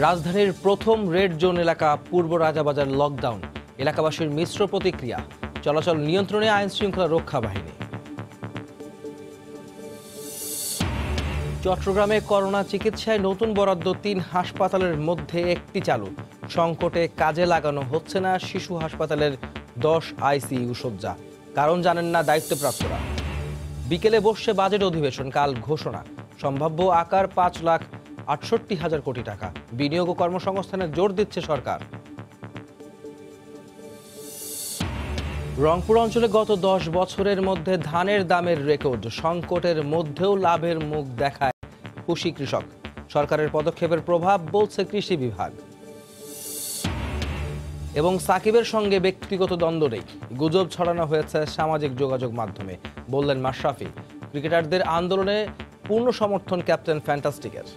রাজধানীর প্রথম red zone এলাকা পূর্ব রাজাবাজার লকডাউন, এলাকাবাসীর মিশ্র প্রতিক্রিয়া। চলাচল নিয়ন্ত্রণে আইন শৃঙ্খলা রক্ষা বাহিনী। চট্টগ্রামে করোনা চিকিৎসায় নতুন বরাদ্দ ৩ হাসপাতালের মধ্যে একটি চালু। সংকটে কাজে লাগানো হচ্ছে না শিশু হাসপাতালের 10 আইসিইউ শয্যা, কারণ জানেন না দায়িত্বপ্রাপ্তরা। বিকেলে বসছে বাজেট অধিবেশন, কাল ঘোষণা। সম্ভাব্য আকার 5,68,000 কোটি টাকা। বিনিয়োগ ও কর্মসংস্থানে জোর দিচ্ছে সরকার। রংপুর অঞ্চলে গত 10 বছরের মধ্যে ধানের দামের রেকর্ড। সংকটের মধ্যেও লাভের মুখ দেখায় খুশি কৃষক। সরকারের পদক্ষেপের প্রভাব বলছে কৃষি বিভাগ। এবং সাকিবের সঙ্গে ব্যক্তিগত দ্বন্দ্ব নেই, গুজব ছড়ানো হয়েছে সামাজিক যোগাযোগ মাধ্যমে, বললেন মাশরাফি। ক্রিকেটারদের আন্দোলনে পূর্ণ সমর্থন ক্যাপ্টেন ফ্যান্টাস্টিকের।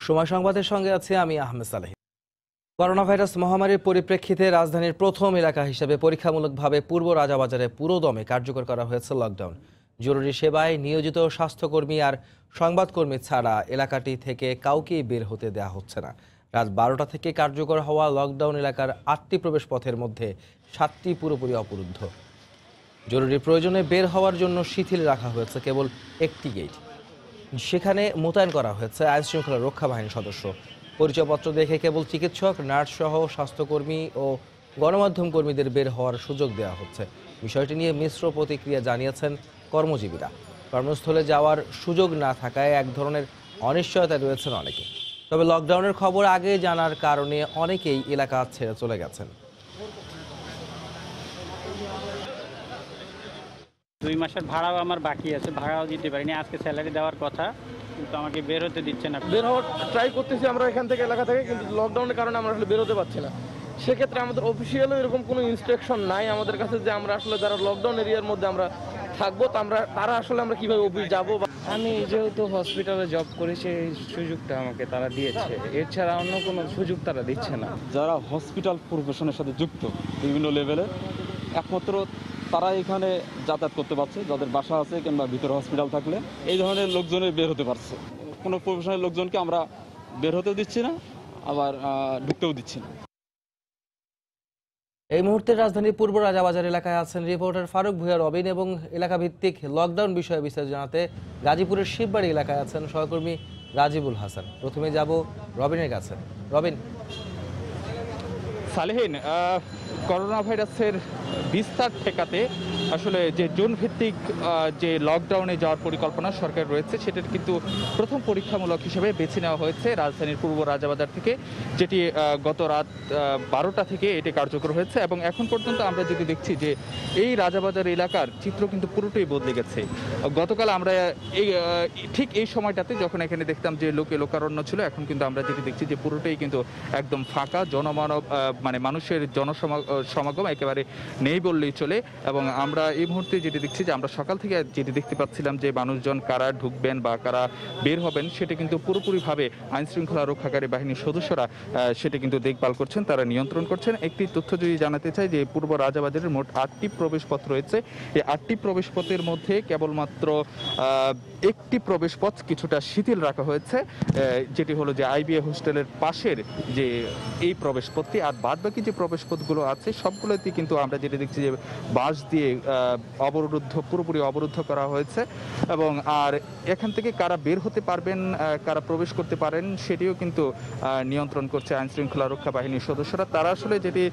সময় সংবাদের সঙ্গে আছি আমি আহমেদ সালেহ। করোনা ভাইরাস মহামারীর পরিপ্রেক্ষিতে রাজধানীর প্রথম এলাকা হিসেবে পরীক্ষামূলকভাবে পূর্ব রাজাবাজারে পুরোদমে কার্যকর করা হয়েছে লকডাউন। জরুরি সেবায় নিয়োজিত স্বাস্থ্যকর্মী আর সংবাদকর্মী ছাড়া এলাকাটি থেকে কাউকেই বের হতে দেওয়া হচ্ছে না। রাত 12টা থেকে কার্যকর হওয়া লকডাউন এলাকার 8টি প্রবেশ পথের মধ্যে 7টি পুরোপুরি অবরুদ্ধ। জরুরি প্রয়োজনে বের হওয়ার জন্য শিথিল রাখা হয়েছে কেবল একটি গেট। সেখানে মোতায়েন করা হয়েছে আইন শৃঙ্খলা রক্ষা বাহিনীর সদস্য। পরিচয়পত্র দেখে কেবল চিকিৎসক, নার্স সহ স্বাস্থ্যকর্মী ও গণমাধ্যম কর্মীদের বের হওয়ার সুযোগ দেওয়া হচ্ছে। বিষয়টি নিয়ে মিশ্র প্রতিক্রিয়া জানিয়েছেন কর্মজীবীরা। কর্মস্থলে যাওয়ার সুযোগ না থাকায় এক ধরনের অনিশ্চয়তায় রয়েছেন অনেকে। তবে লকডাউনের খবর আগে জানার কারণে অনেকেই এলাকা ছেড়ে চলে গেছেন। 2 মাসের ভাড়াও আমার বাকি আছে, ভাড়াও দিতে পারিনি। আজকে স্যালারি দেওয়ার কথা, কিন্তু আমাকে বের হতে দিচ্ছে না। বের হওয়ার ট্রাই করতেছি আমরা এখান থেকে, এলাকা থেকে, কিন্তু লকডাউনের কারণে আমরা আসলে বের হতে পারছি না। সেক্ষেত্রে আমাদের অফিসিয়ালও এরকম কোনো ইনস্ট্রাকশন নাই আমাদের কাছে যে আমরা আসলে যারা লকডাউন এরিয়ার মধ্যে আমরা থাকবো তারা আসলে আমরা কিভাবে অফিস যাবো। আমি যেহেতু হসপিটালে জব করি, সেই সুযোগটা আমাকে তারা দিয়েছে, এছাড়া অন্য কোনো সুযোগ তারা দিচ্ছে না। যারা হসপিটাল প্রফেশনের সাথে যুক্ত বিভিন্ন লেভেলে, একমাত্র তারা এখানে যাতায়াত করতে পারছে, যাদের বাসা আছে কিংবা ভিতরে হসপিটাল থাকলে এই ধরনের লোকজনের বের হতে পারছে। কোনো প্রফেশনাল লোকজনকে আমরা বের হতেও দিচ্ছি না, আবার ঢুকতেও দিচ্ছি না। এই মুহূর্তে রাজধানীর পূর্ব রাজাবাজার এলাকায় আছেন রিপোর্টার ফারুক ভূঁইয়া রবিন, এবং এলাকা ভিত্তিক লকডাউন বিষয়ে বিস্তারিত জানাতে গাজীপুরের শিববাড়ি এলাকায় আছেন সহকর্মী রাজিবুল হাসান। প্রথমে যাব রবিনের কাছে। রবিন। সালেহীন, করোনা ভাইরাসের বিস্তার ঠেকাতে আসলে যে জোন ভিত্তিক যে লকডাউনে যাওয়ার পরিকল্পনা সরকার রয়েছে, সেটার কিন্তু প্রথম পরীক্ষামূলক হিসেবে বেছে নেওয়া হয়েছে রাজধানীর পূর্ব রাজাবাজার থেকে, যেটি গত রাত 12টা থেকে এটি কার্যকর হয়েছে। এবং এখন পর্যন্ত আমরা যদি দেখছি যে এই রাজাবাজার এলাকার চিত্র কিন্তু পুরোটাই বদলে গেছে। গতকাল আমরা ঠিক এই সময়টাতে যখন এখানে দেখতাম যে লোকারণ্য ছিল, এখন কিন্তু আমরা যেটি দেখছি যে পুরোটাই কিন্তু একদম ফাঁকা, জনমানব মানে মানুষের জনসমাগম একেবারে নেই বললেই চলে। এবং আমরা এই মুহূর্তে যেটি দেখছি যে আমরা সকাল থেকে যেটি দেখতে পাচ্ছিলাম যে মানুষজন কারা ঢুকবেন বা কারা বের হবেন, সেটা কিন্তু পুরোপুরিভাবে আইন শৃঙ্খলা রক্ষাকারী বাহিনীর সদস্যরা সেটা কিন্তু দেখভাল করছেন, তারা নিয়ন্ত্রণ করছেন। একটি তথ্য যদি জানাতে চাই যে পূর্ব রাজাবাজারের মোট 8টি প্রবেশপথ রয়েছে। এই 8টি প্রবেশপথের মধ্যে কেবলমাত্র একটি প্রবেশপথ কিছুটা শিথিল রাখা হয়েছে, যেটি হলো যে আইবিএ হোস্টেলের পাশের যে এই প্রবেশপথটি। আর বাদবাকি যে প্রবেশপথগুলো আছে সবগুলোতেই কিন্তু আমরা যেটা দেখছি যে বাঁশ দিয়ে পুরোপুরি অবরুদ্ধ করা হয়েছে। এবং আর এখান থেকে কারা বের হতে পারবেন, কারা প্রবেশ করতে পারেন, সেটিও কিন্তু নিয়ন্ত্রণ করছে আইন শৃঙ্খলা রক্ষা বাহিনীর সদস্যরা। তারা আসলে যেটি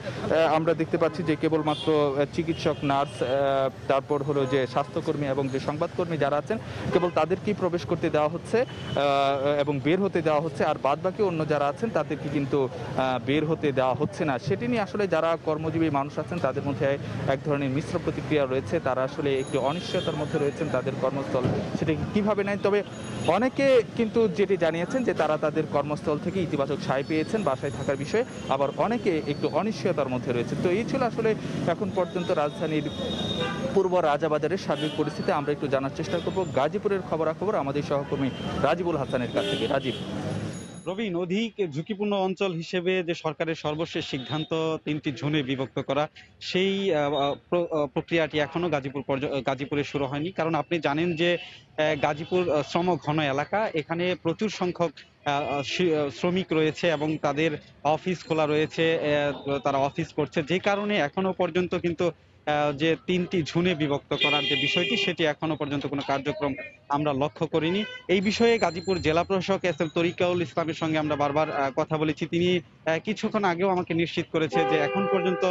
আমরা দেখতে পাচ্ছি যে কেবলমাত্র চিকিৎসক, নার্স, তারপর হলো যে স্বাস্থ্যকর্মী এবং যে সংবাদকর্মী যারা আছেন, কেবল তাদেরকেই প্রবেশ করতে দেওয়া হচ্ছে এবং বের হতে দেওয়া হচ্ছে। আর বাদবাকি অন্য যারা আছেন তাদেরকে কিন্তু বের হতে দেওয়া হচ্ছে না। সেটি নিয়ে আসলে যারা কর্মজীবী মানুষ আছেন তাদের মধ্যে এক ধরনের মিশ্র প্রতিক্রিয়া রয়েছে। তারা আসলে একটু অনিশ্চয়তার মধ্যে রয়েছেন তাদের কর্মস্থল সেটা কিভাবে নেয়। তবে অনেকে কিন্তু যেটি জানিয়েছেন যে তারা তাদের কর্মস্থল থেকে ইতিবাচক সায় পেয়েছেন বাসায় থাকার বিষয়ে, আবার অনেকে একটু অনিশ্চয়তার মধ্যে রয়েছে। তো এই ছিল আসলে এখন পর্যন্ত রাজধানীর পূর্ব রাজাবাজারের সার্বিক পরিস্থিতি। আমরা একটু জানার চেষ্টা করব গাজীপুরের খবরাখবর আমাদের সহকর্মী রাজিবুল হাসানের কাছ থেকে। রাজীব। রবিন, অধিক ঝুঁকিপূর্ণ অঞ্চল হিসেবে যে সরকারের সর্বশেষ সিদ্ধান্ত 3টি জোনে বিভক্ত করা, সেই প্রক্রিয়াটি এখনো গাজীপুরে শুরু হয়নি। কারণ আপনি জানেন যে গাজীপুর শ্রম ঘন এলাকা, এখানে প্রচুর সংখ্যক শ্রমিক রয়েছে এবং তাদের অফিস খোলা রয়েছে, তারা অফিস করছে, যে কারণে এখনো পর্যন্ত কিন্তু যে 3টি জোনে বিভক্ত করার যে বিষয়টি, সেটি এখনো পর্যন্ত কোনো কার্যক্রম আমরা লক্ষ্য করিনি। এই বিষয়ে গাজীপুর জেলা প্রশাসক এস.এম. তরিকাউল ইসলামের সঙ্গে আমরা বারবার কথা বলেছি। তিনি কিছুক্ষণ আগেও আমাকে নিশ্চিত করেছে যে এখন পর্যন্ত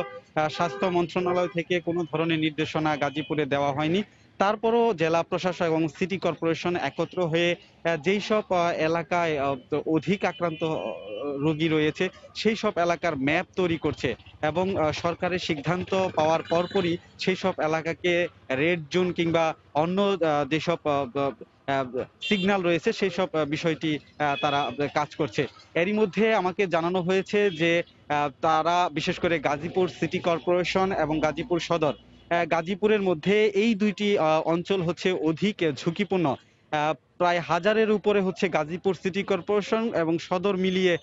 স্বাস্থ্য মন্ত্রণালয় থেকে কোনো ধরনের নির্দেশনা গাজীপুরে দেওয়া হয়নি। তারপরও জেলা প্রশাসক এবং সিটি কর্পোরেশন একত্র হয়ে যেই সব এলাকায় অধিক আক্রান্ত রোগী রয়েছে, সেই সব এলাকার ম্যাপ তৈরি করছে এবং সরকারের সিদ্ধান্ত পাওয়ার পরপরই সেই সব এলাকাকে রেড জোন কিংবা অন্য যেসব সিগন্যাল রয়েছে সেই সব বিষয়টি তারা কাজ করছে। এরই মধ্যে আমাকে জানানো হয়েছে যে তারা বিশেষ করে গাজীপুর সিটি কর্পোরেশন এবং গাজীপুর সদর, গাজীপুরের মধ্যে এই দুইটি অঞ্চল হচ্ছে অধিক ঝুঁকিপূর্ণ। প্রায় 1000-এর উপরে হচ্ছে গাজীপুর সিটি কর্পোরেশন এবং সদর মিলিয়ে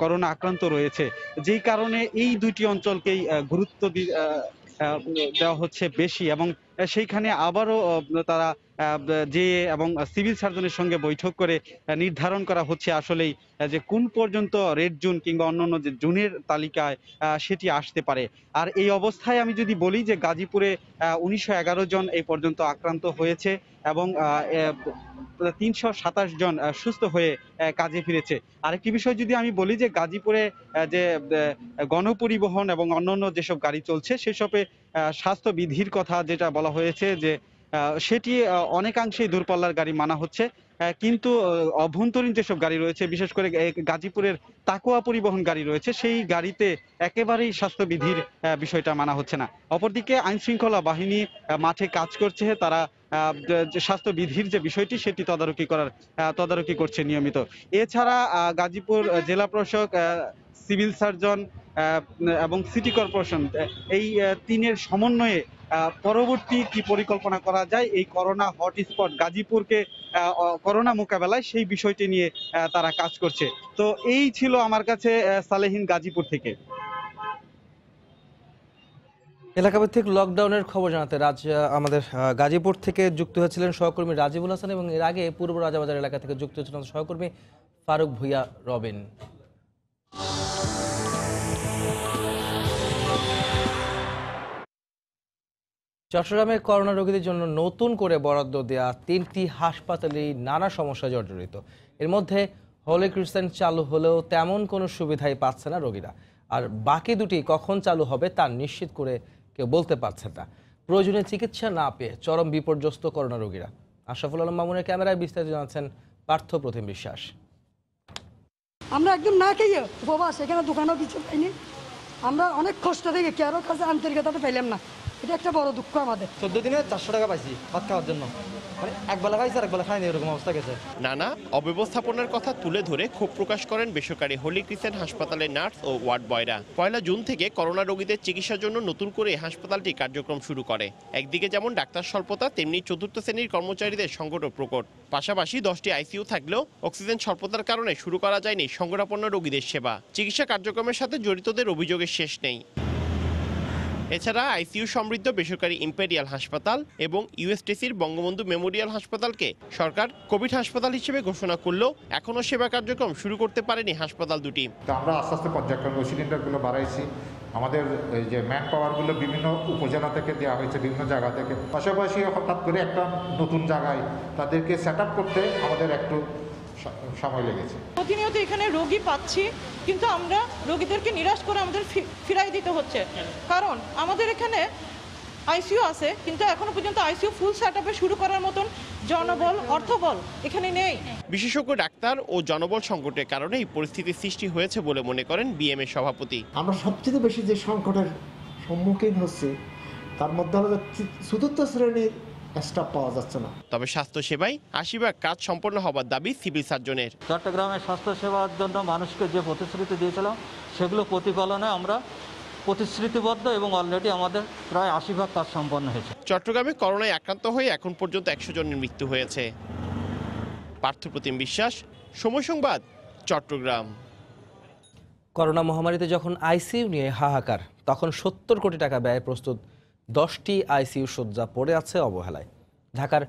করোনা আক্রান্ত রয়েছে, যেই কারণে এই দুইটি অঞ্চলকেই গুরুত্ব দেওয়া হচ্ছে বেশি। এবং সেইখানে আবারও তারা যে এবং সিভিল সার্জনের সঙ্গে বৈঠক করে নির্ধারণ করা হচ্ছে আসলেই যে কোন পর্যন্ত রেড জোন কিংবা অন্যান্য যে জোনের তালিকায় সেটি আসতে পারে। আর এই অবস্থায় আমি যদি বলি যে গাজীপুরে 1911 জন এই পর্যন্ত আক্রান্ত হয়েছে এবং 327 জন সুস্থ হয়ে কাজে ফিরেছে। আরেকটি বিষয় যদি আমি বলি যে গাজীপুরে যে গণপরিবহন এবং অন্যান্য যেসব গাড়ি চলছে সেসবে স্বাস্থ্যবিধির কথা যেটা বলা হয়েছে যে সেটি অনেকাংশেই দূরপাল্লার গাড়ি মানা হচ্ছে, কিন্তু অভ্যন্তরীণ যেসব গাড়ি রয়েছে, বিশেষ করে গাজীপুরের তাকোয়া পরিবহন গাড়ি রয়েছে, সেই গাড়িতে একেবারেই স্বাস্থ্যবিধির বিষয়টা মানা হচ্ছে না। অপরদিকে আইন শৃঙ্খলা বাহিনী মাঠে কাজ করছে, তারা স্বাস্থ্যবিধির যে বিষয়টি সেটি তদারকি করছে নিয়মিত। এছাড়া গাজীপুর জেলা প্রশাসক, সিভিল সার্জন এবং সিটি কর্পোরেশন, এই তিনের সমন্বয়ে পরবর্তী কি পরিকল্পনা করা যায় এই করোনা হটস্পট গাজীপুরকে করোনা মোকাবেলায়, সেই বিষয়টি নিয়ে তারা কাজ করছে। তো এই ছিল আমার কাছে সালেহীন গাজীপুর থেকে। এলাকাভিত্তিক লকডাউনের খবর জানাতে আমাদের গাজীপুর থেকে যুক্ত হয়েছিলেন সহকর্মী রাজিবুল হাসান এবং এর আগে পূর্ব রাজাবাজার এলাকা থেকে যুক্ত হয়েছিলেন সহকর্মী ফারুক ভুইয়া রবিন। চট্টগ্রামে করোনা রোগীদের জন্য নতুন করে বরাদ্দ দেওয়া 3টি হাসপাতালই নানা সমস্যায় জর্জরিত। এর মধ্যে হোলি ক্রিসেন্ট চালু হলেও তেমন কোনো সুবিধাই পাচ্ছে না রোগীরা, আর বাকি দুটি কখন চালু হবে তা নিশ্চিত করে কেউ বলতে পারছেন না। প্রয়োজনীয় চিকিৎসা না পেয়ে চরম বিপর্যস্ত করোনা রোগীরা। আশরাফুল আলম মামুনের ক্যামেরায় বিস্তারিত জানাচ্ছেন পার্থ প্রতিম বিশ্বাস। আমরা একদম না খেয়ে উপবাস, এখানে দোকানও কিছু পাইনি। আমরা অনেক কষ্ট থেকে কারো কাছে আন্তরিকতাটা পাইলাম না, এটা একটা বড় দুঃখ আমাদের। 14 দিনে 400 টাকা পাইছি ভাত খাওয়ার জন্য, মানে একবেলা খাইছি আর একবেলা খাইনি, এরকম অবস্থা গেছে। নানা অব্যবস্থাপনার কথা তুলে ধরে ক্ষোভ প্রকাশ করেন বেসরকারি হোলি ক্রিসেন্ট হাসপাতালের নার্স ও ওয়ার্ড বয়রা। 1 জুন থেকে করোনা রোগীদের চিকিৎসার জন্য নতুন করে হাসপাতালটি কার্যক্রম শুরু করে। একদিকে যেমন ডাক্তার স্বল্পতা, তেমনি চতুর্থ শ্রেণীর কর্মচারীদের সংকটও প্রকট। পাশাপাশি 10টি আইসিইউ থাকলেও অক্সিজেন স্বল্পতার কারণে শুরু করা যায়নি সংকটাপন্ন রোগীদের সেবা। চিকিৎসা কার্যক্রমের সাথে জড়িতদের অভিযোগের শেষ নেই। এছাড়া আইসিইউ সমৃদ্ধ বেসরকারি ইম্পেরিয়াল হাসপাতাল এবং ইউএসটিসির বঙ্গবন্ধু মেমোরিয়াল হাসপাতালকে সরকার কোভিড হাসপাতাল হিসেবে ঘোষণা করলেও এখনও সেবা কার্যক্রম শুরু করতে পারেনি হাসপাতাল দুটি। আমরা আস্তে আস্তে পর্যায়ক্রমে সিলিন্ডারগুলো বাড়াইছি। আমাদের এই যে ম্যান পাওয়ারগুলো বিভিন্ন উপজেলা থেকে দেওয়া হয়েছে, বিভিন্ন জায়গা থেকে। পাশাপাশি হঠাৎ করে একটা নতুন জায়গায় তাদেরকে সেট আপ করতে আমাদের একটু সময় লেগেছে। প্রতিনিয়ত এখানে রোগী পাচ্ছি, কিন্তু আমরা রোগীদেরকে নিরাশ করে আমাদের ফিরাই দিতে হচ্ছে। কারণ আমাদের এখানে আইসিইউ আছে, কিন্তু এখনো পর্যন্ত আইসিইউ ফুল সেটআপে শুরু করার মতন জনবল, অর্থবল এখানে নেই। বিশেষজ্ঞ ডাক্তার ও জনবল সংকটের কারণে এই পরিস্থিতির সৃষ্টি হয়েছে বলে মনে করেন বিএমএ সভাপতি। আমরা সবচেয়ে বেশি যে সংকটের সম্মুখীন হচ্ছি তার মধ্যে হলো চতুর্থ শ্রেণীর স্টাফ পাওয়া যাচ্ছে না। তবে স্বাস্থ্য সেবায় ৮০% কাজ সম্পন্ন হবার দাবি সিভিল সার্জনের। চট্টগ্রামের স্বাস্থ্য সেবার জন্য মানুষকে যে প্রতিশ্রুতি দিয়েছিলাম সেগুলো প্রতিপালনে আমরা প্রতিশ্রুতিবদ্ধ এবং অলরেডি আমাদের প্রায় ৮০% কাজ সম্পন্ন হয়েছে। চট্টগ্রামে করোনায় আক্রান্ত হয়ে এখন পর্যন্ত ১০০ জনের মৃত্যু হয়েছে। পার্থ প্রতিম বিশ্বাস, সময় সংবাদ, চট্টগ্রাম। করোনা মহামারীতে যখন আইসিইউ নিয়ে হাহাকার, তখন 70 কোটি টাকা ব্যয়ে প্রস্তুত 10টি আইসিইউ শয্যা পড়ে আছে অবহেলায়। ঢাকার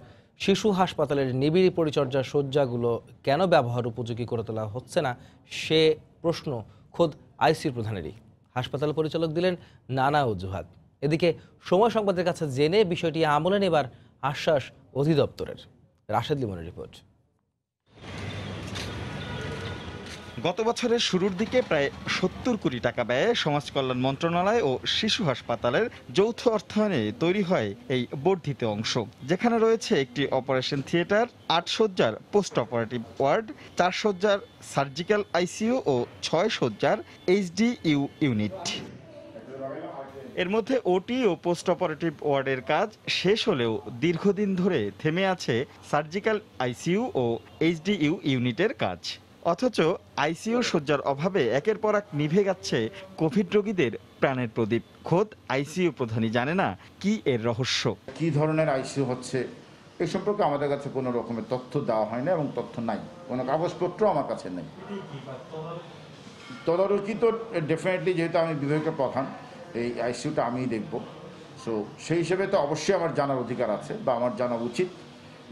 শিশু হাসপাতালের নিবিড় পরিচর্যা শয্যাগুলো কেন ব্যবহার উপযোগী করে তোলা হচ্ছে না, সে প্রশ্ন খোদ আইসিইউ প্রধানেরই। হাসপাতাল পরিচালক দিলেন নানা অজুহাত। এদিকে সময় সংবাদের কাছে জেনে বিষয়টি আমলে নেবার আশ্বাস অধিদপ্তরের। রাশেদ লিমনের রিপোর্ট। গত বছরের শুরুর দিকে প্রায় 70 কোটি টাকা ব্যয়ে সমাজ কল্যাণ মন্ত্রণালয় ও শিশু হাসপাতালের যৌথ অর্থায়নে তৈরি হয় এই বর্ধিত অংশ, যেখানে রয়েছে একটি অপারেশন থিয়েটার, 8 শয্যার পোস্ট অপারেটিভ ওয়ার্ড, 4 শয্যার সার্জিক্যাল আইসিইউ ও 6 শয্যার এইচডিইউ ইউনিট। এর মধ্যে ওটি ও পোস্ট অপারেটিভ ওয়ার্ডের কাজ শেষ হলেও দীর্ঘদিন ধরে থেমে আছে সার্জিক্যাল আইসিইউ ও এইচডিইউ ইউনিটের কাজ। অথচ আইসিইউ শয্যার অভাবে একের পর এক নিভে যাচ্ছে কোভিড রোগীদের প্রাণের প্রদীপ। খোদ আইসিইউ প্রধানই জানে না কি এর রহস্য। কি ধরনের আইসিইউ হচ্ছে এই সম্পর্কে আমাদের কাছে কোনো রকমের তথ্য দেওয়া হয় না এবং তথ্য নাই, কোনো কাগজপত্র আমার কাছে নেই। তদারকি তো ডেফিনেটলি, যেহেতু আমি বিভাগীয় প্রধান, এই আইসিইউটা আমিই দেখব। সো সেই হিসেবে তো অবশ্যই আমার জানার অধিকার আছে বা আমার জানা উচিত,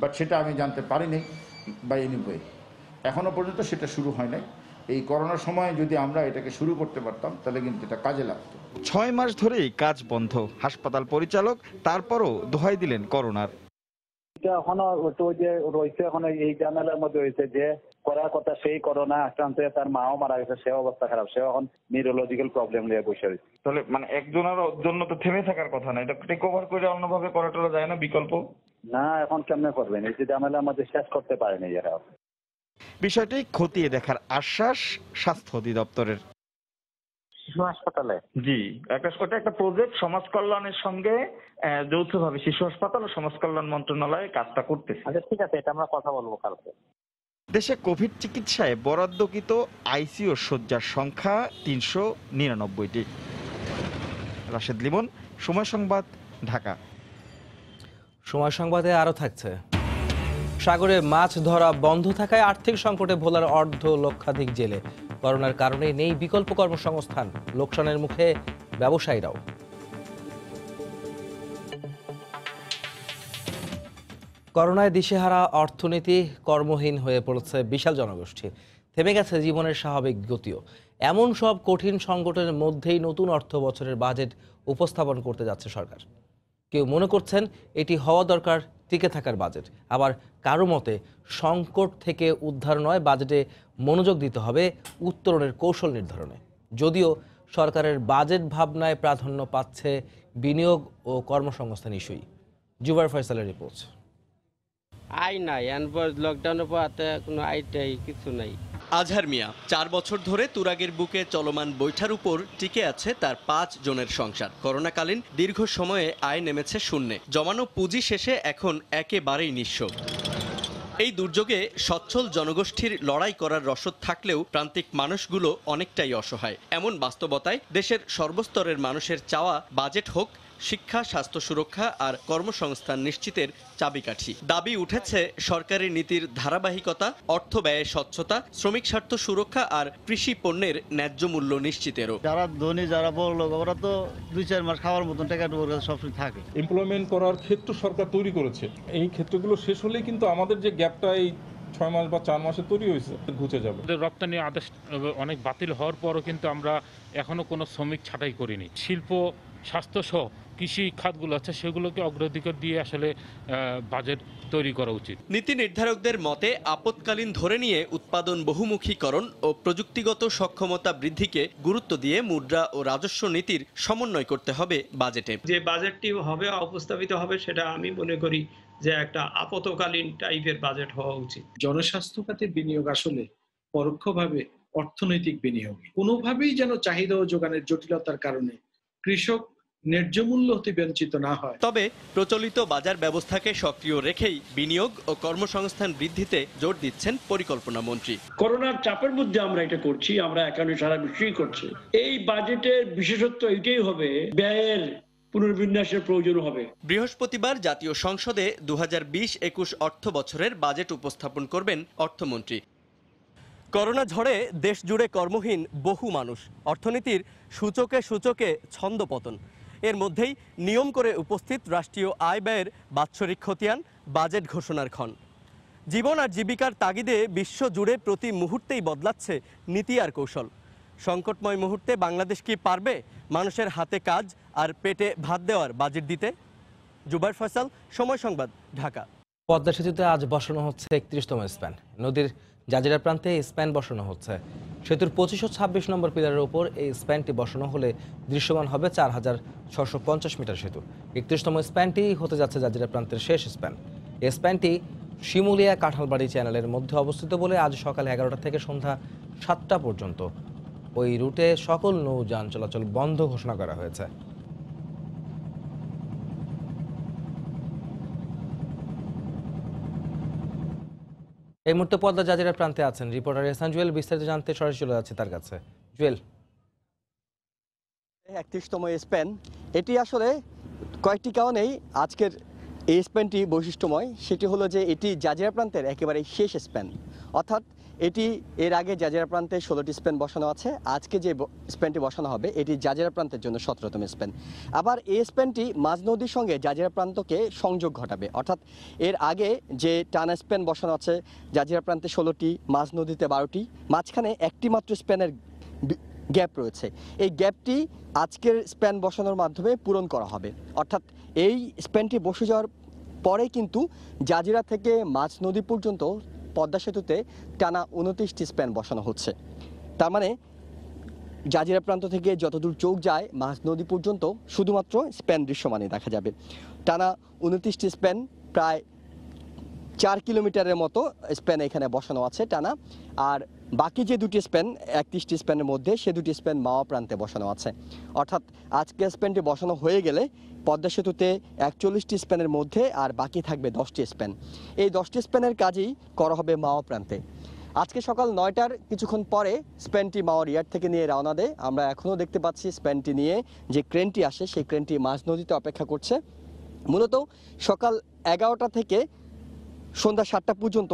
বাট সেটা আমি জানতে পারিনি বাই এনি ওয়ে। এখনও পর্যন্ত সেটা শুরু হয় নাই। এই করোনার সময় যদি আমরা এটাকে শুরু করতে পারতাম তাহলে কিন্তু এটা কাজে লাগতো। 6 মাস ধরেই কাজ বন্ধ। হাসপাতাল পরিচালক তারপরও দোহাই দিলেন করোনার। এখনো যে রয়েছে, এখন এই জানালার মধ্যে রয়েছে যে করার কথা, সেই করোনা আক্রান্ত হয়ে তার মাও মারা গেছে, সে অবস্থা খারাপ, সে এখন নিউরোলজিক্যাল প্রবলেম নিয়ে বসে রয়েছে। তাহলে মানে একজনের জন্য তো থেমে থাকার কথা না, এটা টেক ওভার করে অন্যভাবে করা টরা যায় না বিকল্প? না, এখন কেমনে করবেন? এই যে জানালার মধ্যে শেষ করতে পারেনি এরা। বিষয়টি খতিয়ে দেখার আশ্বাস স্বাস্থ্য অধিদপ্তরের। শিশু হাসপাতালে জি, একটা প্রজেক্ট সমাজ কল্যাণের সঙ্গে যৌথভাবে শিশু হাসপাতাল ও সমাজ কল্যাণ মন্ত্রণালয় কাজটা করতেছে। আচ্ছা, ঠিক আছে, এটা আমরা কথা বলবো কালকে। দেশে কোভিড চিকিৎসায় বরাদ্দকৃত আইসিইউ শয্যার সংখ্যা 399টি। রাশেদ লিমন, সময় সংবাদ, ঢাকা। সময় সংবাদে আরও থাকছে, সাগরে মাছ ধরা বন্ধ থাকায় আর্থিক সংকটে ভোলার লক্ষাধিক জেলে। করোনার কারণে নেই বিকল্প কর্মসংস্থান, লোকসানের মুখে ব্যবসায়ীরাও। করোনায় দিশেহারা অর্থনীতি, কর্মহীন হয়ে পড়েছে বিশাল জনগোষ্ঠী, থেমে গেছে জীবনের স্বাভাবিক গতিও। এমন সব কঠিন সংকটের মধ্যেই নতুন অর্থ বছরের বাজেট উপস্থাপন করতে যাচ্ছে সরকার। কেউ মনে করছেন এটি হওয়া দরকার টিকে থাকার বাজেট, আবার কারো মতে সংকট থেকে উদ্ধার নয়, বাজেটে মনোযোগ দিতে হবে উত্তরণের কৌশল নির্ধারণে। যদিও সরকারের বাজেট ভাবনায় প্রাধান্য পাচ্ছে বিনিয়োগ ও কর্মসংস্থান ইস্যুই। জুবাইর ফয়সালের রিপোর্ট। আয় নাই, লকডাউনের পর কোনো আয়টাই কিছু নাই। আজহার মিয়া 4 বছর ধরে তুরাগের বুকে চলমান বৈঠার উপর টিকে আছে তার 5 জনের সংসার। করোনাকালীন দীর্ঘ সময়ে আয় নেমেছে শূন্যে, জমানো পুঁজি শেষে এখন একেবারেই নিঃস্ব। এই দুর্যোগে সচ্ছল জনগোষ্ঠীর লড়াই করার রসদ থাকলেও প্রান্তিক মানুষগুলো অনেকটাই অসহায়। এমন বাস্তবতায় দেশের সর্বস্তরের মানুষের চাওয়া বাজেট হোক শিক্ষা, স্বাস্থ্য সুরক্ষা আর কর্মসংস্থান নিশ্চিতের চাবিকাঠি। দাবি উঠেছে সরকারি নীতির ধারাবাহিকতা, অর্থ ব্যয়ে স্বচ্ছতা, শ্রমিক স্বার্থ সুরক্ষা আর কৃষি পণ্যের ন্যায্য মূল্য নিশ্চিতেরও। যারা ধনী, যারা বড় লোক, ওরা তো 2-4 মাস খাওয়ার মতন টাকা সবসময় থাকে। এমপ্লয়মেন্ট করার ক্ষেত্র সরকার তৈরি করেছে, এই ক্ষেত্রগুলো শেষ হলেই কিন্তু আমাদের যে গ্যাপটা এই 6 মাস বা 4 মাসে তৈরি হয়েছে ঘুচে যাবে। রপ্তানি আদেশ অনেক বাতিল হওয়ার পরও কিন্তু আমরা এখনো কোনো শ্রমিক ছাঁটাই করিনি। শিল্প, স্বাস্থ্য সহ কৃষি খাতগুলো আছে, সেগুলোকে অগ্রাধিকার দিয়ে আসলে বাজেট তৈরি করা উচিত। নীতি নির্ধারকদের মতে আপৎকালীন ধরে নিয়ে উৎপাদন বহুমুখীকরণ ও প্রযুক্তিগত সক্ষমতা বৃদ্ধিকে গুরুত্ব দিয়ে মুদ্রা ও রাজস্ব নীতির সমন্বয় করতে হবে বাজেটে। যে বাজেটটি হবে উপস্থাপিত হবে, সেটা আমি মনে করি যে একটা আপতকালীন টাইপের বাজেট হওয়া উচিত। জনস্বাস্থ্য খাতে বিনিয়োগ আসলে পরোক্ষভাবে অর্থনৈতিক বিনিয়োগ। কোনোভাবেই যেন চাহিদা ও যোগানের জটিলতার কারণে কৃষক ন্যায্য মূল্য হতে বঞ্চিত না হয়। তবে প্রচলিত বাজার ব্যবস্থাকে সক্রিয় রেখেই বিনিয়োগ ও কর্মসংস্থান বৃদ্ধিতে জোর দিচ্ছেন পরিকল্পনা মন্ত্রী। করোনার চাপের মধ্যে আমরা এটা করছি, আমরা একানে সারা বিশ্বই করছি। এই বাজেটের বিশেষত্ব এটাই হবে, ব্যয়ের পুনর্বিন্যাসের প্রয়োজন হবে। বৃহস্পতিবার জাতীয় সংসদে 2020-21 অর্থ বছরের বাজেট উপস্থাপন করবেন অর্থমন্ত্রী। করোনা ঝড়ে দেশ জুড়ে কর্মহীন বহু মানুষ, অর্থনীতির সূচকে সূচকে ছন্দপতন। এর মধ্যেই নিয়ম করে উপস্থিত রাষ্ট্রীয় আয় ব্যয়ের বাৎসরিক খতিয়ান, বাজেট ঘোষণার ক্ষণ। জীবন আর জীবিকার তাগিদে বিশ্ব জুড়ে প্রতি মুহূর্তেই বদলাচ্ছে নীতি আর কৌশল। সংকটময় মুহূর্তে বাংলাদেশ কি পারবে মানুষের হাতে কাজ আর পেটে ভাত দেওয়ার বাজেট দিতে? জুবাইর ফয়সাল, সময় সংবাদ, ঢাকা। পদ্মা সেতুতে আজ বসানো হচ্ছে 31তম স্প্যান। নদীর জাজিরা প্রান্তে এই স্প্যান বসানো হচ্ছে। সেতুর 25 ও 26 নম্বর পিলারের ওপর এই স্প্যানটি বসানো হলে দৃশ্যমান হবে 4650 মিটার সেতু। 31তম স্প্যানটি হতে যাচ্ছে জাজিরা প্রান্তের শেষ স্প্যান। এই স্প্যানটি শিমুলিয়া কাঁঠালবাড়ি চ্যানেলের মধ্যে অবস্থিত বলে আজ সকাল 11টা থেকে সন্ধ্যা 7টা পর্যন্ত ওই রুটে সকল নৌযান চলাচল বন্ধ ঘোষণা করা হয়েছে। এই মুহূর্তে পদ্মা জাজিরা প্রান্তে আছেন রিপোর্টার এহসান জুয়েল। বিস্তারিত জানতে সরাসরি চলে যাচ্ছে তার কাছে। জুয়েল, 31তম স্প্যান, এটি আসলে কয়েকটি কারণেই আজকের এই স্প্যানটি বৈশিষ্ট্যময়। সেটি হলো যে এটি জাজিরা প্রান্তের একেবারে শেষ স্প্যান, অর্থাৎ এটি এর আগে জাজিরা প্রান্তে 16টি স্প্যান বসানো আছে। আজকে যে স্প্যানটি বসানো হবে এটি জাজিরা প্রান্তের জন্য 17তম স্প্যান। আবার এই স্প্যানটি মাঝ নদীর সঙ্গে জাজিরা প্রান্তকে সংযোগ ঘটাবে, অর্থাৎ এর আগে যে টানা স্প্যান বসানো আছে জাজিরা প্রান্তে 16টি, মাঝ নদীতে 12টি, মাঝখানে একটি মাত্র স্প্যানের গ্যাপ রয়েছে। এই গ্যাপটি আজকের স্প্যান বসানোর মাধ্যমে পূরণ করা হবে, অর্থাৎ এই স্প্যানটি বসে যাওয়ার পরে কিন্তু জাজিরা থেকে মাঝ নদী পর্যন্ত পদ্মা সেতুতে টানা 29টি স্প্যান বসানো হচ্ছে। তার মানে জাজিরা প্রান্ত থেকে যতদূর চোখ যায় মাঝ নদী পর্যন্ত শুধুমাত্র স্প্যান দৃশ্যমানই দেখা যাবে। টানা 29টি স্প্যান, প্রায় 4 কিলোমিটারের মতো স্প্যান এখানে বসানো আছে টানা। আর বাকি যে দুটি স্প্যান, 31টি স্প্যানের মধ্যে সে দুটি স্প্যান মাওয়া প্রান্তে বসানো আছে। অর্থাৎ আজকে স্প্যানটি বসানো হয়ে গেলে পদ্মা সেতুতে 41টি স্প্যানের মধ্যে আর বাকি থাকবে 10টি স্প্যান। এই 10টি স্প্যানের কাজই করা হবে মাওয়া প্রান্তে। আজকে সকাল 9টার কিছুক্ষণ পরে স্প্যানটি মাওয়ার ইয়ার্ড থেকে নিয়ে রওনা দেয়। আমরা এখনও দেখতে পাচ্ছি স্প্যানটি নিয়ে যে ক্রেনটি আসে সেই ক্রেনটি মাঝ নদীতে অপেক্ষা করছে। মূলত সকাল 11টা থেকে সন্ধ্যা 7টা পর্যন্ত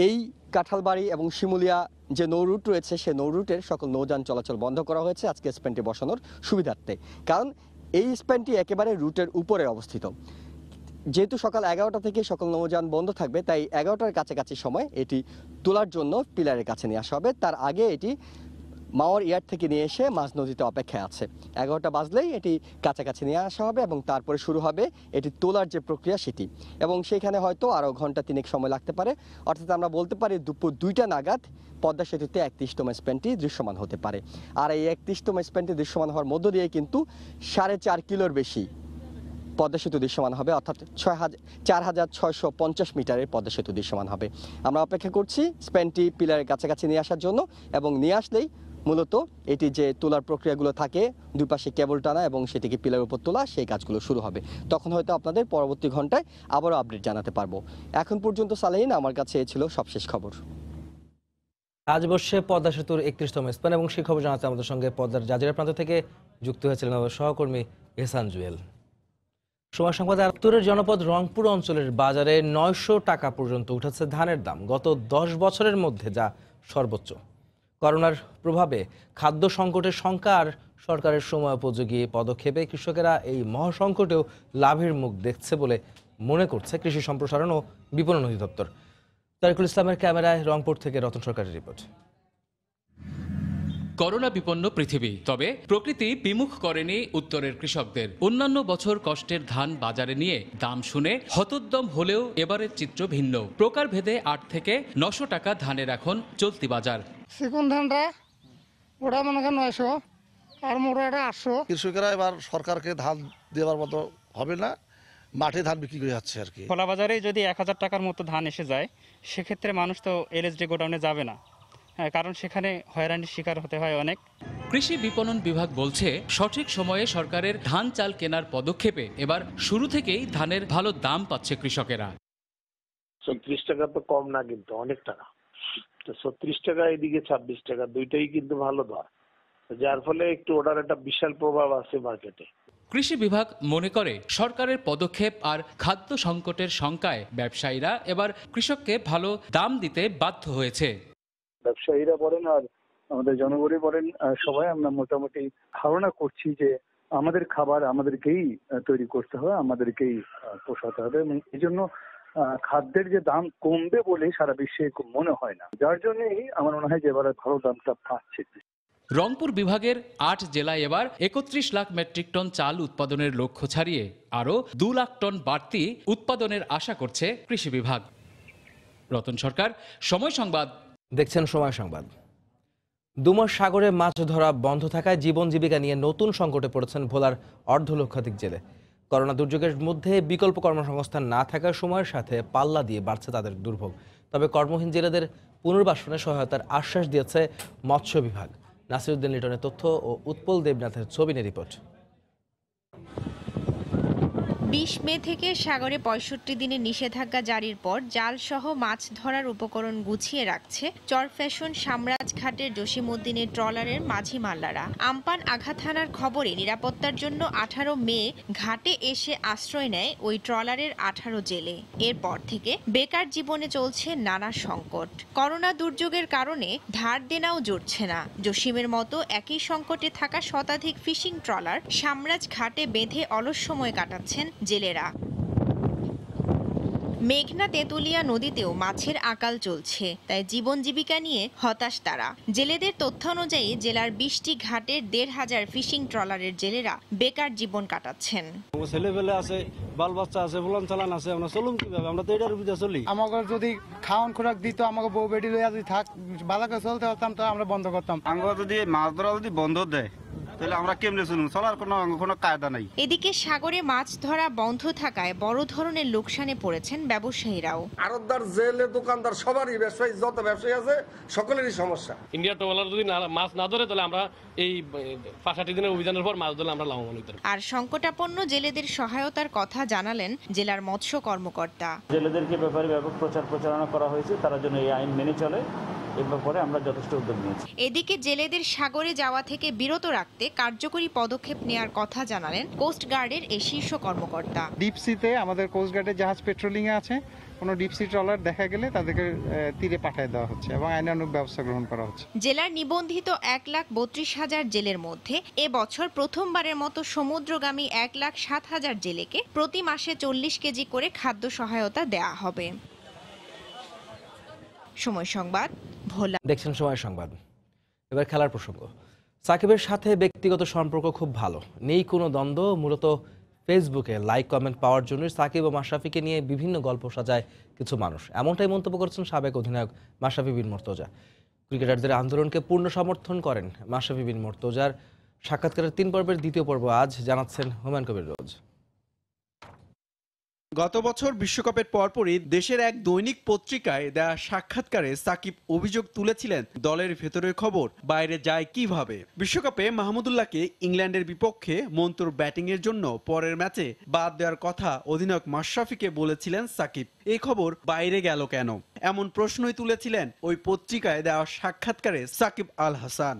এই কাঁঠালবাড়ি এবং শিমুলিয়া যে নৌ রুট রয়েছে সেই নৌ রুটের সকল নৌযান চলাচল বন্ধ করা হয়েছে আজকে স্প্যানটি বসানোর সুবিধার্থে। কারণ এই স্প্যানটি একেবারে রুটের উপরে অবস্থিত। যেহেতু সকাল 11টা থেকে সকল নৌযান বন্ধ থাকবে, তাই 11টার কাছাকাছি সময় এটি তোলার জন্য পিলারের কাছে নিয়ে আসা হবে। তার আগে এটি মাওয়ার ইয়ার্ড থেকে নিয়ে এসে মাঝ নদীতে অপেক্ষায় আছে। 11টা বাজলেই এটি কাছাকাছি নিয়ে আসা হবে এবং তারপরে শুরু হবে এটি তোলার যে প্রক্রিয়া সেটি, এবং সেখানে হয়তো আরও ঘন্টা 3 সময় লাগতে পারে। অর্থাৎ আমরা বলতে পারি দুপুর 2টা নাগাদ পদ্মা সেতুতে 31তম স্প্যানটি দৃশ্যমান হতে পারে। আর এই 31তম স্প্যানটি দৃশ্যমান হওয়ার মধ্য দিয়ে কিন্তু 4.5 কিলোর বেশি পদ্মা সেতু দৃশ্যমান হবে, অর্থাৎ 4650 মিটারের পদ্মা সেতু দৃশ্যমান হবে। আমরা অপেক্ষা করছি স্প্যানটি পিলারের কাছাকাছি নিয়ে আসার জন্য, এবং নিয়ে আসলেই মূলত এটি যে তোলার প্রক্রিয়াগুলো থাকে, দুই পাশে কেবল টানা এবং সেটিকে পিলারের উপর তোলা, সেই কাজগুলো শুরু হবে। তখন হয়তো আপনাদের পরবর্তী ঘন্টায় আবারও আপডেট জানাতে পারবো। এখন পর্যন্ত সালেহিন, আমার কাছে এ ছিল সবশেষ খবর। আজ বসছে পদ্মা সেতুর 31তম স্প্যান, এবং সেই খবর জানাতে আমাদের সঙ্গে পদ্মার জাজিরা প্রান্ত থেকে যুক্ত হয়েছিলেন আমাদের সহকর্মী এহসান জুয়েল। সময় সংবাদে উত্তরের জনপদ রংপুর অঞ্চলের বাজারে 900 টাকা পর্যন্ত উঠেছে ধানের দাম, গত 10 বছরের মধ্যে যা সর্বোচ্চ। করোনার প্রভাবে খাদ্য সংকটের শঙ্কা আর সরকারের সময়োপযোগী পদক্ষেপে কৃষকেরা এই মহাসংকটেও লাভের মুখ দেখছে বলে মনে করছে কৃষি সম্প্রসারণ ও বিপণন অধিদপ্তর। তারিকুল ইসলামের ক্যামেরায় রংপুর থেকে রতন সরকারের রিপোর্ট। করোনা বিপন্ন পৃথিবী, তবে প্রকৃতি বিমুখ করেনি উত্তরের কৃষকদের। অন্যান্য বছর কষ্টের ধান বাজারে নিয়ে দাম শুনে হতোদ্যম হলেও এবারের চিত্র ভিন্ন। প্রকারভেদে 8 থেকে 900 টাকা ধানের এখন চলতি বাজার। চিকন ধানটা ওটা মনে করেন 900 আর মোটাটা 800। কৃষকেরা এবার সরকারকে ধান দেওয়ার মতো হবে না, মাঠে ধান বিক্রি করে যাচ্ছে আর কি। খোলা বাজারে যদি 1000 টাকার মতো ধান এসে যায়, সেক্ষেত্রে মানুষ তো এলএসডি গোডাউনে যাবে না, কারণ সেখানে হয়রানির শিকার হতে হয় অনেক। কৃষি বিপণন বিভাগ বলছে, সঠিক সময়ে সরকারের ধান চাল কেনার পদক্ষেপে এবার শুরু থেকেই ধানের ভালো দাম পাচ্ছে কৃষকেরা। 36 টাকা তো কম না, কিন্তু অনেক টাকা। তো 36 টাকা, এদিকে 26 টাকা, দুইটাই কিন্তু ভালো দর, যার ফলে একটু ওটার একটা বিশাল প্রভাব আছে মার্কেটে। কৃষি বিভাগ মনে করে সরকারের পদক্ষেপ আর খাদ্য সংকটের শঙ্কায় ব্যবসায়ীরা এবার কৃষককে ভালো দাম দিতে বাধ্য হয়েছে। ব্যবসায়ীরা বলেন আর আমাদের জনগণই বলেন, সবাই আমরা মোটামুটি ধারণা করছি যে আমাদের খাবার আমাদেরকেই তৈরি করতে হবে, আমাদেরকেই পোষাতে হবে, এবং এই জন্য খাদ্যের যে দাম কমবে বলে সারা বিশ্বে মনে হয় না, যার জন্যই আমার মনে হয় যে এবারে ভালো দামটা পাচ্ছে। রংপুর বিভাগের ৮ জেলায় এবার ৩১ লাখ মেট্রিক টন চাল উৎপাদনের লক্ষ্য ছাড়িয়ে আরও ২ লাখ টন বাড়তি উৎপাদনের আশা করছে কৃষি বিভাগ। রতন সরকার, সময় সংবাদ। দেখছেন সময় সংবাদ। দুমাস সাগরে মাছ ধরা বন্ধ থাকায় জীবন জীবিকা নিয়ে নতুন সংকটে পড়েছেন ভোলার অর্ধলক্ষাধিক জেলে। করোনা দুর্যোগের মধ্যে বিকল্প কর্মসংস্থান না থাকার সময়ের সাথে পাল্লা দিয়ে বাড়ছে তাদের দুর্ভোগ। তবে কর্মহীন জেলেদের পুনর্বাসনে সহায়তার আশ্বাস দিয়েছে মৎস্য বিভাগ। নাসিরউদ্দিন লিটনের তথ্য ও উৎপল দেবনাথের ছবি নিয়ে রিপোর্ট। ২০ মে থেকে সাগরে ৬৫ দিনের নিষেধাজ্ঞা জারির পর জালসহ মাছ ধরার উপকরণ গুছিয়ে রাখছে চরফ্যাশন সামরাজঘাটের জসিমউদ্দিনের ট্রলারের মাঝি মাল্লারা। আমপান আঘাত হানার খবরে নিরাপত্তার জন্য ১৮ মে ঘাটে এসে আশ্রয় নেয় ওই ট্রলারের ১৮ জেলে। এরপর থেকে বেকার জীবনে চলছে নানা সংকট। করোনা দুর্যোগের কারণে ধার দেনাও জুটছে না। জসিমের মতো একই সংকটে থাকা শতাধিক ফিশিং ট্রলার সামরাজঘাটে বেঁধে অলস সময় কাটাচ্ছেন জেলেরা। মেঘনা তেতুলিয়া নদীতেও মাছের আকাল চলছে, তাই জীবন জীবিকা নিয়ে হতাশ তারা। জেলেদের তথ্য অনুযায়ী জেলার ২০টি ঘাটের ১,৫০০ ফিশিং ট্রলারের জেলেরা বেকার জীবন কাটাচ্ছেন। ছেলেবেলে আছে, বাল বাচ্চা আছে, ফুলান চালান আছে, আমরা চলুন কিভাবে? আমরা তো এটার উপরে চলি। আমাকে যদি খাওয়ান খোরাক দিত, আমাকে বউ বেটি লইয়া যদি থাক বালাকে চলতে পারতাম, তো আমরা বন্ধ করতাম। আমরা যদি মাছ ধরা যদি বন্ধ দেয় তাহলে আমরা কেমনে শুনুন, চলার কোনো কায়দা নাই। এদিকে সাগরে মাছ ধরা বন্ধ থাকায় বড় ধরনের লোকসানে পড়েছেন ব্যবসায়ীরাও। আড়তদার, জেলে, দোকানদার সবারই ব্যবসায়ী, যত ব্যবসায়ী আছে সকলেরই সমস্যা। ইন্ডিয়া ট্রলার যদি মাছ না ধরে তাহলে আমরা এই ৫-৬ দিনের অভিযানের পর মাছ ধরলে আমরা লাভবান হইতে পারি। আর সংকটাপন্ন জেলেদের সহায়তার কথা জানালেন জেলার মৎস্য কর্মকর্তা। জেলেদেরকে ব্যাপারে ব্যাপক প্রচারণা করা হয়েছে, তারা যেন এই আইন মেনে চলে, এর ব্যাপারে আমরা যথেষ্ট উদ্যোগ নিয়েছি। এদিকে জেলেদের সাগরে যাওয়া থেকে বিরত রাখতে কার্যকরী পদক্ষেপ নেওয়ার কথা জানালেন কোস্ট গার্ডের এই শীর্ষ কর্মকর্তা। ডিপসিতে আমাদের কোস্ট গার্ডের জাহাজ পেট্রোলিং এ আছে, কোনো ডিপসি ট্রলার দেখা গেলে তাদেরকে তীরে পাঠিয়ে দেওয়া হচ্ছে এবং আইনানুগ ব্যবস্থা গ্রহণ করা হচ্ছে। জেলার নিবন্ধিত 1,32,000 জেলের মধ্যে এবছর প্রথমবারের মতো সমুদ্রগামী 1,07,000 জেলেকে প্রতি মাসে 40 কেজি করে খাদ্য সহায়তা দেয়া হবে। সময় সংবাদ, ভোলা। দেখছেন সময় সংবাদ। এবার খেলার প্রসঙ্গ। সাকিবের সাথে ব্যক্তিগত সম্পর্ক খুব ভালো, নেই কোনো দ্বন্দ্ব। মূলত ফেসবুকে লাইক কমেন্ট পাওয়ার জন্য সাকিব ও মাশরাফিকে নিয়ে বিভিন্ন গল্প সাজায় কিছু মানুষ। এমনটাই মন্তব্য করেছেন সাবেক অধিনায়ক মাশরাফি বিন মুর্তজা। ক্রিকেটারদের আন্দোলনকে পূর্ণ সমর্থন করেন মাশরাফি বিন মুর্তজার। সাক্ষাৎকারের 3 পর্বের দ্বিতীয় পর্ব আজ, জানাচ্ছেন হুমায়ুন কবির রোজ। গত বছর বিশ্বকাপের পরপরই দেশের এক দৈনিক পত্রিকায় দেয়া সাক্ষাৎকারে সাকিব অভিযোগ তুলেছিলেন দলের ভেতরের খবর বাইরে যায় কিভাবে। বিশ্বকাপে মাহমুদুল্লাহকে ইংল্যান্ডের বিপক্ষে মন্ত্রর ব্যাটিংয়ের জন্য পরের ম্যাচে বাদ দেওয়ার কথা অধিনায়ক মাশরাফিকে বলেছিলেন সাকিব। এই খবর বাইরে গেল কেন, এমন প্রশ্নই তুলেছিলেন ওই পত্রিকায় দেওয়া সাক্ষাৎকারে সাকিব আল হাসান।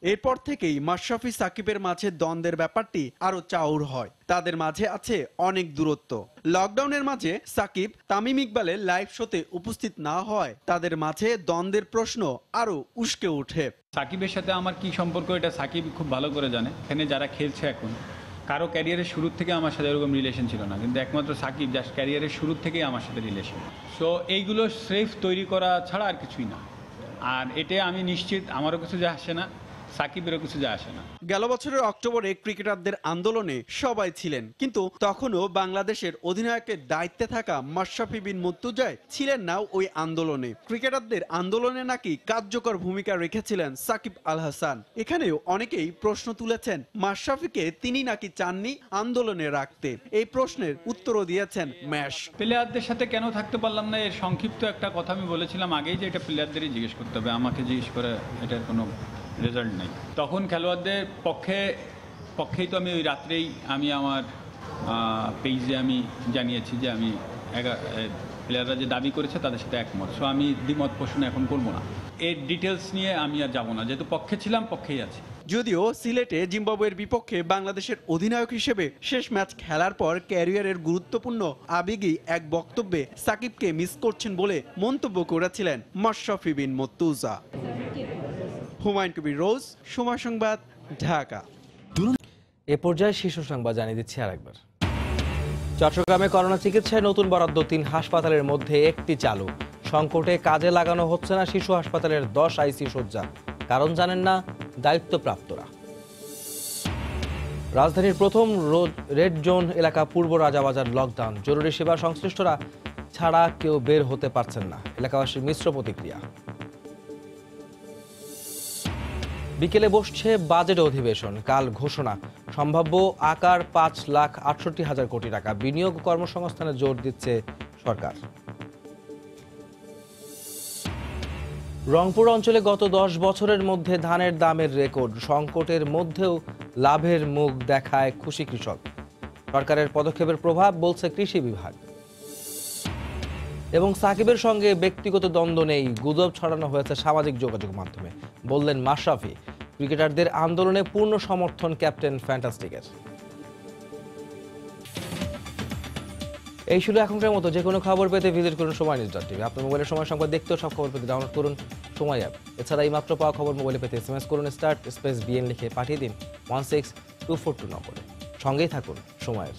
এরপর থেকেই মাশরাফি সাকিবের মাঝে দ্বন্দ্বের ব্যাপারটি আরো চাউর হয়। তাদের মাঝে আছে অনেক দূরত্ব। লকডাউনের মাঝে সাকিব তামিম ইকবালের লাইভ শোতে উপস্থিত না হয় তাদের মাঝে দ্বন্দ্বের প্রশ্ন আরো উস্কে ওঠে। সাকিবের সাথে আমার কি সম্পর্ক এটা সাকিব খুব ভালো করে জানে। এখানে যারা খেলছে এখন কারো ক্যারিয়ারের শুরুর থেকে আমার সাথে এরকম রিলেশন ছিল না, কিন্তু একমাত্র সাকিব জাস্ট ক্যারিয়ারের শুরুর থেকেই আমার সাথে রিলেশন। সো এইগুলো স্রেফ তৈরি করা ছাড়া আর কিছুই না। আর এটা আমি নিশ্চিত আমারও কিছু যা আসে না, সাকিবেরও কিছু যা আসে না। গেল বছরের অক্টোবরে ক্রিকেটারদের আন্দোলনে সবাই ছিলেন, কিন্তু তখনও বাংলাদেশের অধিনায়কের দায়িত্বে থাকা মাশরাফি বিন মুর্তজা ছিলেন না ওই আন্দোলনে। ক্রিকেটারদের আন্দোলনে নাকি কার্যকর ভূমিকা রেখেছিলেন সাকিব আল হাসান। এখানেও অনেকেই প্রশ্ন তুলেছেন মাশরাফিকে তিনি নাকি চাননি আন্দোলনে রাখতে। এই প্রশ্নের উত্তরও দিয়েছেন ম্যাশ। প্লেয়ারদের সাথে কেন থাকতে পারলাম না, এর সংক্ষিপ্ত একটা কথা আমি বলেছিলাম আগেই, যে এটা প্লেয়ারদেরই জিজ্ঞেস করতে হবে, আমাকে জিজ্ঞেস করে এটার কোনো রেজাল্ট নেই। তখন খেলোয়াড়দের পক্ষেই তো আমি ওই রাত্রেই আমি আমার পেজে আমি জানিয়েছি যে আমি প্লেয়াররা যে দাবি করেছে তাদের সাথে একমত। সো আমি দ্বিমত পোষণ এখন করবো না। এর ডিটেলস নিয়ে আমি আর যাবো না, যেহেতু পক্ষে ছিলাম পক্ষেই আছি। যদিও সিলেটে জিম্বাবুয়ের বিপক্ষে বাংলাদেশের অধিনায়ক হিসেবে শেষ ম্যাচ খেলার পর ক্যারিয়ারের গুরুত্বপূর্ণ আবেগী এক বক্তব্যে সাকিবকে মিস করছেন বলে মন্তব্য করেছিলেন মাশরাফি বিন মুর্তজা। হুমায়ুন কবির রোজ, সময় সংবাদ, ঢাকা। এ পর্যায়ে শীর্ষ সংবাদ জানিয়ে দিচ্ছি আরেকবার। চট্টগ্রামে করোনা চিকিৎসায় নতুন বরাদ্দ 3 হাসপাতালের মধ্যে একটি চালু। সংকটে কাজে লাগানো হচ্ছে না শিশু হাসপাতালের 10 আইসি শয্যা। কারণ জানেন না দায়িত্বপ্রাপ্তরা। রাজধানীর প্রথম রেড জোন এলাকা পূর্ব রাজাবাজার লকডাউন। জরুরি সেবা সংশ্লিষ্টরা ছাড়া কেউ বের হতে পারছেন না। এলাকাবাসীর মিশ্র প্রতিক্রিয়া। বিকেলে বসছে বাজেট অধিবেশন। কাল ঘোষণা, সম্ভাব্য আকার 5,68,000 কোটি টাকা। বিনিয়োগ কর্মসংস্থানে জোর দিচ্ছে সরকার। রংপুর অঞ্চলে গত 10 বছরের মধ্যে ধানের দামের রেকর্ড। সংকটের মধ্যেও লাভের মুখ দেখায় খুশি কৃষক। সরকারের পদক্ষেপের প্রভাব বলছে কৃষি বিভাগ। এবং সাকিবের সঙ্গে ব্যক্তিগত দ্বন্দ্ব নেই, গুজব ছড়ানো হয়েছে সামাজিক যোগাযোগ মাধ্যমে, বললেন মাশরাফি। ক্রিকেটারদের আন্দোলনে পূর্ণ সমর্থন ক্যাপ্টেন ফ্যান্টাস্টিকের। এই ছিল এখনকার মতো। যে কোনো খবর পেতে ভিজিট করুন সময়নিউজ.টিভি। আপনার মোবাইলের সময় সংবাদ দেখতেও সব খবর পেতে ডাউনলোড করুন সময় অ্যাপ। এছাড়া এই মাত্র পাওয়া খবর মোবাইলে পেতে SMS করুন *BN লিখে পাঠিয়ে দিন 16242 নম্বরে। সঙ্গেই থাকুন সময়ের।